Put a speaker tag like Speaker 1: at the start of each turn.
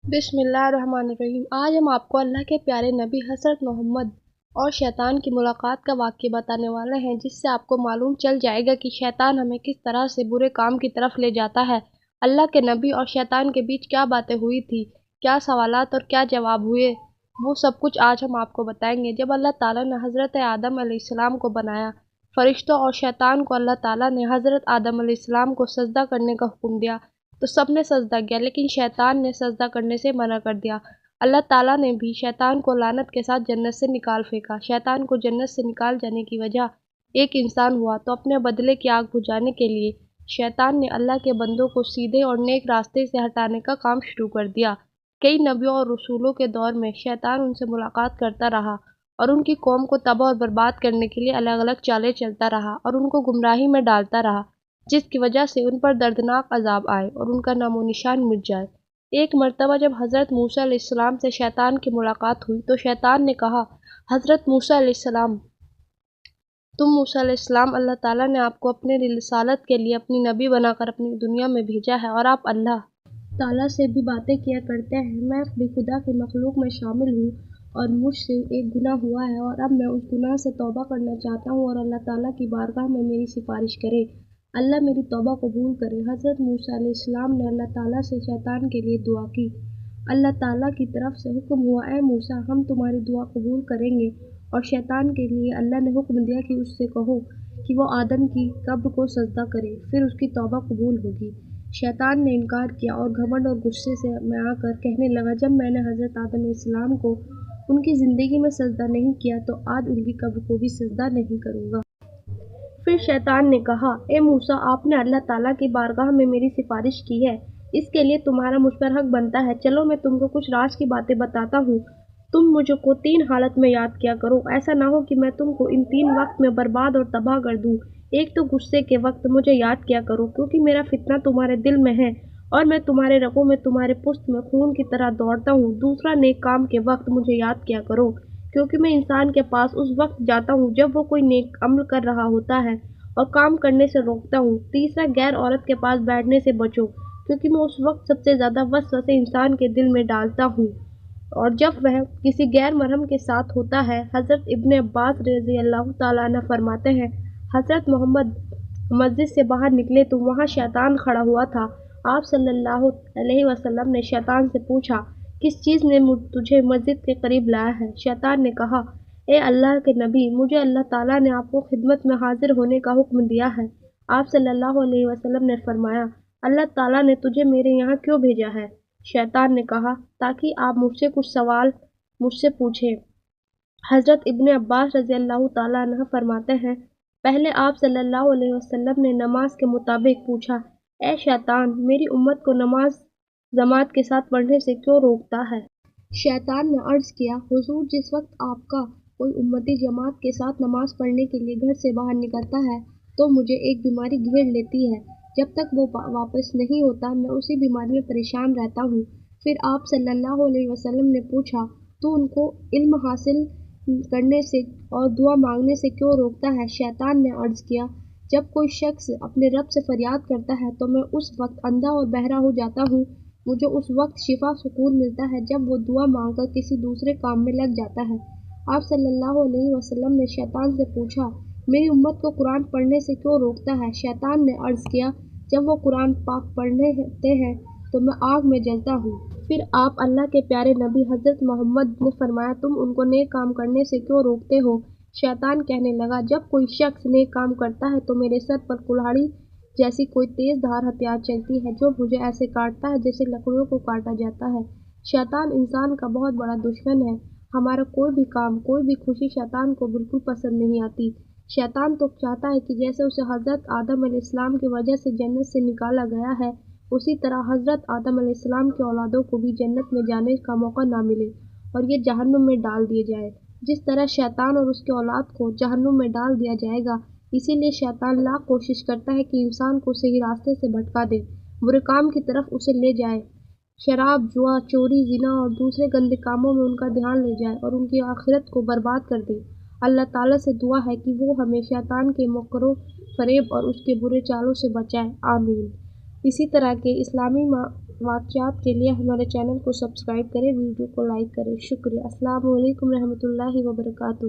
Speaker 1: बिस्मिल्लाहिर्रहमानिर्रहीम। आज हम आपको अल्लाह के प्यारे नबी हज़रत मोहम्मद और शैतान की मुलाकात का वाक़या बताने वाले हैं, जिससे आपको मालूम चल जाएगा कि शैतान हमें किस तरह से बुरे काम की तरफ ले जाता है। अल्लाह के नबी और शैतान के बीच क्या बातें हुई थी, क्या सवालात और क्या जवाब हुए, वो सब कुछ आज हम आपको बताएंगे। जब अल्लाह ताला ने हज़रत आदम अलैहिस्सलाम को बनाया, फरिश्तों और शैतान को अल्लाह ताला ने हज़रत आदम अलैहिस्सलाम को सजदा करने का हुक्म दिया, तो सब ने सजदा किया, लेकिन शैतान ने सजदा करने से मना कर दिया। अल्लाह ताला ने भी शैतान को लानत के साथ जन्नत से निकाल फेंका। शैतान को जन्नत से निकाल जाने की वजह एक इंसान हुआ, तो अपने बदले की आग बुझाने के लिए शैतान ने अल्लाह के बंदों को सीधे और नेक रास्ते से हटाने का काम शुरू कर दिया। कई नबियों और रसूलों के दौर में शैतान उनसे मुलाकात करता रहा और उनकी कौम को तबाह और बर्बाद करने के लिए अलग अलग चालें चलता रहा और उनको गुमराही में डालता रहा, जिसकी वजह से उन पर दर्दनाक अजाब आए और उनका नामो निशान मिट जाए। एक मर्तबा जब हज़रत मूसा अलैहिस्सलाम से शैतान की मुलाकात हुई, तो शैतान ने कहा, हज़रत मूसा अलैहिस्सलाम, तुम मूसा अलैहिस्सलाम, अल्लाह ताला ने आपको अपने रिसालत के लिए अपनी नबी बनाकर अपनी दुनिया में भेजा है और आप अल्लाह ताला से भी बातें किया करते हैं। मैं भी खुदा की मखलूक में शामिल हूँ और मुझसे एक गुनाह हुआ है और अब मैं उस गुनाह से तौबा करना चाहता हूँ और अल्लाह ताला की बारगाह में मेरी सिफारिश करे। अल्लाह मेरी तौबा कबूल करे। हज़रत मूसा अलैहिस्सलाम ने अल्लाह ताला से शैतान के लिए दुआ की। अल्लाह ताला की तरफ से हुक्म हुआ, ए मूसा, हम तुम्हारी दुआ कबूल करेंगे। और शैतान के लिए अल्लाह ने हुक्म दिया कि उससे कहो कि वो आदम की कब्र को सजदा करे, फिर उसकी तौबा कबूल होगी। शैतान ने इनकार किया और घमंड और गुस्से से में आकर कहने लगा, जब मैंने हज़रत आदम अलैहिस्सलाम को उनकी ज़िंदगी में सजदा नहीं किया, तो आज उनकी कब्र को भी सजदा नहीं करूँगा। फिर शैतान ने कहा, ए मूसा, आपने अल्लाह ताला की बारगाह में मेरी सिफारिश की है, इसके लिए तुम्हारा मुझ पर हक बनता है। चलो मैं तुमको कुछ राज की बातें बताता हूँ। तुम मुझको 3 हालत में याद किया करो। ऐसा ना हो कि मैं तुमको इन 3 वक्त में बर्बाद और तबाह कर दूँ। एक तो गुस्से के वक्त मुझे याद किया करो, क्योंकि मेरा फितना तुम्हारे दिल में है और मैं तुम्हारे रगों में, तुम्हारे पुश्त में खून की तरह दौड़ता हूँ। दूसरा, नेक काम के वक्त मुझे याद किया करो, क्योंकि मैं इंसान के पास उस वक्त जाता हूँ जब वो कोई नेक अमल कर रहा होता है और काम करने से रोकता हूँ। तीसरा, गैर औरत के पास बैठने से बचो, क्योंकि मैं उस वक्त सबसे ज़्यादा वसवसे इंसान के दिल में डालता हूँ और जब वह किसी गैर महरम के साथ होता है। हज़रत इब्ने अब्बास रज़ी अल्लाह ताला अन्हु फरमाते हैं, हज़रत मोहम्मद मस्जिद से बाहर निकले तो वहाँ शैतान खड़ा हुआ था। आप सल्लल्लाहु अलैहि वसल्लम ने शैतान से पूछा, किस चीज़ ने तुझे मस्जिद के करीब लाया है? शैतान ने कहा, ए अल्लाह के नबी, मुझे अल्लाह ताला ने आपको खिदमत में हाजिर होने का हुक्म दिया है। आप सल्लल्लाहु अलैहि वसल्लम ने फरमाया, अल्लाह ताला ने तुझे मेरे यहाँ क्यों भेजा है? शैतान ने कहा, ताकि आप मुझसे कुछ सवाल मुझसे पूछें। हज़रत इब्ने अब्बास रज़ी अल्लाह ताला अन्हु फरमाते हैं, पहले आप सल्लल्लाहु अलैहि वसल्लम ने नमाज के मुताबिक पूछा, ए शैतान, मेरी उम्मत को नमाज जमात के साथ पढ़ने से क्यों रोकता है? शैतान ने अर्ज़ किया, हुज़ूर, जिस वक्त आपका कोई उम्मती जमात के साथ नमाज पढ़ने के लिए घर से बाहर निकलता है, तो मुझे एक बीमारी घेर लेती है। जब तक वो वापस नहीं होता, मैं उसी बीमारी में परेशान रहता हूँ। फिर आप सल्लल्लाहु अलैहि वसल्लम ने पूछा, तो उनको इल्म हासिल करने से और दुआ मांगने से क्यों रोकता है? शैतान ने अर्ज़ किया, जब कोई शख्स अपने रब से फरियाद करता है, तो मैं उस वक्त अंधा और बहरा हो जाता हूँ। मुझे उस वक्त शिफा सुकून मिलता है जब वो दुआ मांगकर किसी दूसरे काम में लग जाता है। आप सल्लल्लाहु अलैहि वसल्लम ने शैतान से पूछा, मेरी उम्मत को कुरान पढ़ने से क्यों रोकता है? शैतान ने अर्ज़ किया, जब वो कुरान पाक पढ़ते हैं तो मैं आग में जलता हूँ। फिर आप अल्लाह के प्यारे नबी हज़रत मोहम्मद ने फरमाया, तुम उनको नेक काम करने से क्यों रोकते हो? शैतान कहने लगा, जब कोई शख्स नेक काम करता है तो मेरे सर पर कुल्हाड़ी जैसी कोई तेज़ धार हथियार चलती है, जो मुझे ऐसे काटता है जैसे लकड़ियों को काटा जाता है। शैतान इंसान का बहुत बड़ा दुश्मन है। हमारा कोई भी काम, कोई भी खुशी शैतान को बिल्कुल पसंद नहीं आती। शैतान तो चाहता है कि जैसे उसे हज़रत आदम अलैहिस्सलाम की वजह से जन्नत से निकाला गया है, उसी तरह हज़रत आदम अलैहिस्सलाम की औलादों को भी जन्नत में जाने का मौका ना मिले और ये जहन्नुम में डाल दिए जाए। जिस तरह शैतान और उसकी औलाद को जहन्नुम में डाल दिया जाएगा, इसीलिए शैतान लाख कोशिश करता है कि इंसान को सही रास्ते से भटका दे, बुरे काम की तरफ उसे ले जाए, शराब, जुआ, चोरी, ज़िना और दूसरे गंदे कामों में उनका ध्यान ले जाए और उनकी आखिरत को बर्बाद कर दे। अल्लाह ताला से दुआ है कि वो हमें शैतान के मकरो फरेब और उसके बुरे चालों से बचाए। आमीन। इसी तरह के इस्लामी واقعات کے لیے ہمارے چینل کو سبسکرائب کریں، ویڈیو کو لائک کریں۔ شکریہ۔ السلام علیکم رحمۃ اللہ وبرکاتہ۔